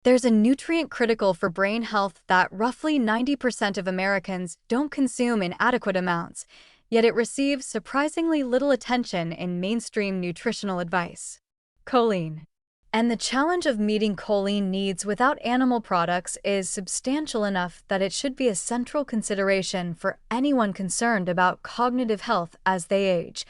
There's a nutrient critical for brain health that roughly 90% of Americans don't consume in adequate amounts, yet it receives surprisingly little attention in mainstream nutritional advice. Choline. And the challenge of meeting choline needs without animal products is substantial enough that it should be a central consideration for anyone concerned about cognitive health as they age.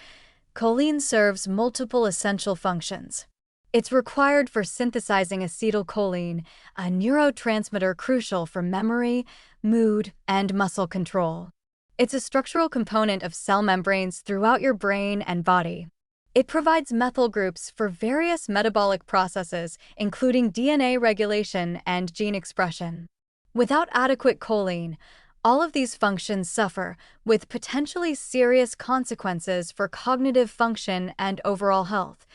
Choline serves multiple essential functions. It's required for synthesizing acetylcholine, a neurotransmitter crucial for memory, mood, and muscle control. It's a structural component of cell membranes throughout your brain and body. It provides methyl groups for various metabolic processes, including DNA regulation and gene expression. Without adequate choline, all of these functions suffer, with potentially serious consequences for cognitive function and overall health.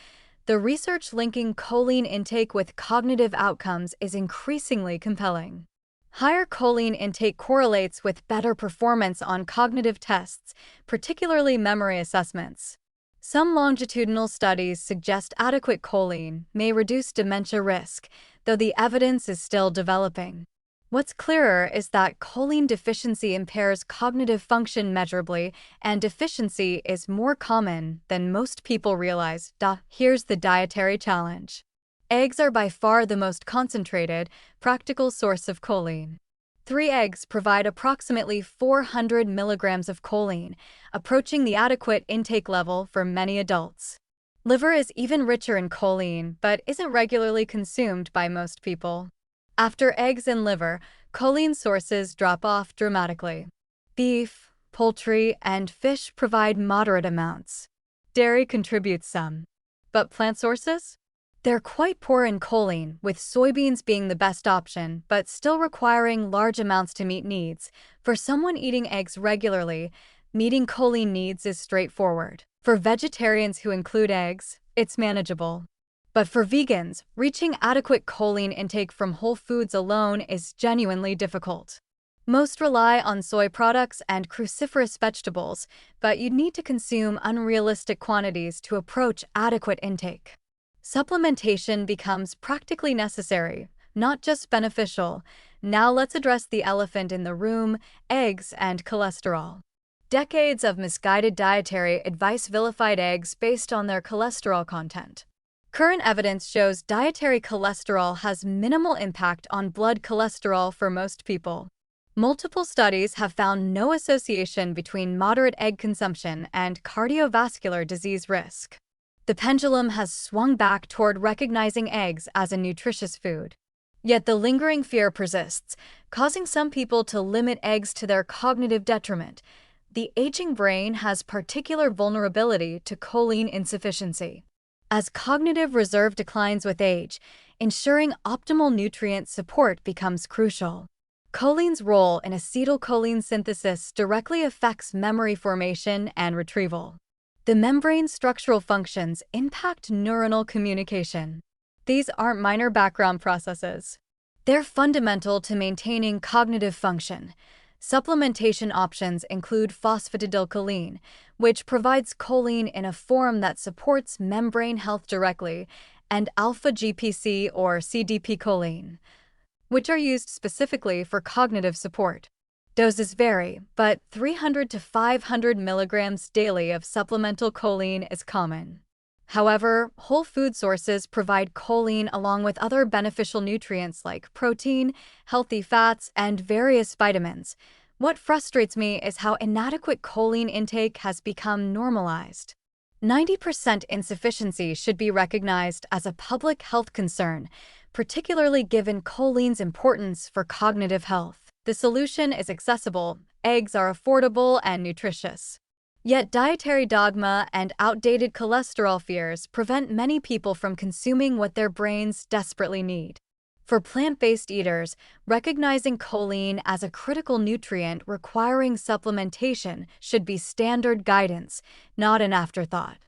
The research linking choline intake with cognitive outcomes is increasingly compelling. Higher choline intake correlates with better performance on cognitive tests, particularly memory assessments. Some longitudinal studies suggest adequate choline may reduce dementia risk, though the evidence is still developing. What's clearer is that choline deficiency impairs cognitive function measurably, and deficiency is more common than most people realize. Here's the dietary challenge. Eggs are by far the most concentrated, practical source of choline. 3 eggs provide approximately 400 milligrams of choline, approaching the adequate intake level for many adults. Liver is even richer in choline, but isn't regularly consumed by most people. After eggs and liver, choline sources drop off dramatically. Beef, poultry, and fish provide moderate amounts. Dairy contributes some. But plant sources? They're quite poor in choline, with soybeans being the best option, but still requiring large amounts to meet needs. For someone eating eggs regularly, meeting choline needs is straightforward. For vegetarians who include eggs, it's manageable. But for vegans, reaching adequate choline intake from whole foods alone is genuinely difficult. Most rely on soy products and cruciferous vegetables, but you'd need to consume unrealistic quantities to approach adequate intake. Supplementation becomes practically necessary, not just beneficial. Now let's address the elephant in the room: eggs and cholesterol. Decades of misguided dietary advice vilified eggs based on their cholesterol content. Current evidence shows dietary cholesterol has minimal impact on blood cholesterol for most people. Multiple studies have found no association between moderate egg consumption and cardiovascular disease risk. The pendulum has swung back toward recognizing eggs as a nutritious food. Yet the lingering fear persists, causing some people to limit eggs to their cognitive detriment. The aging brain has particular vulnerability to choline insufficiency. As cognitive reserve declines with age, ensuring optimal nutrient support becomes crucial. Choline's role in acetylcholine synthesis directly affects memory formation and retrieval. The membrane's structural functions impact neuronal communication. These aren't minor background processes. They're fundamental to maintaining cognitive function. Supplementation options include phosphatidylcholine, which provides choline in a form that supports membrane health directly, and alpha-GPC or CDP choline, which are used specifically for cognitive support. Doses vary, but 300 to 500 milligrams daily of supplemental choline is common. However, whole food sources provide choline along with other beneficial nutrients like protein, healthy fats, and various vitamins. What frustrates me is how inadequate choline intake has become normalized. 90% insufficiency should be recognized as a public health concern, particularly given choline's importance for cognitive health. The solution is accessible: eggs are affordable and nutritious. Yet dietary dogma and outdated cholesterol fears prevent many people from consuming what their brains desperately need. For plant-based eaters, recognizing choline as a critical nutrient requiring supplementation should be standard guidance, not an afterthought.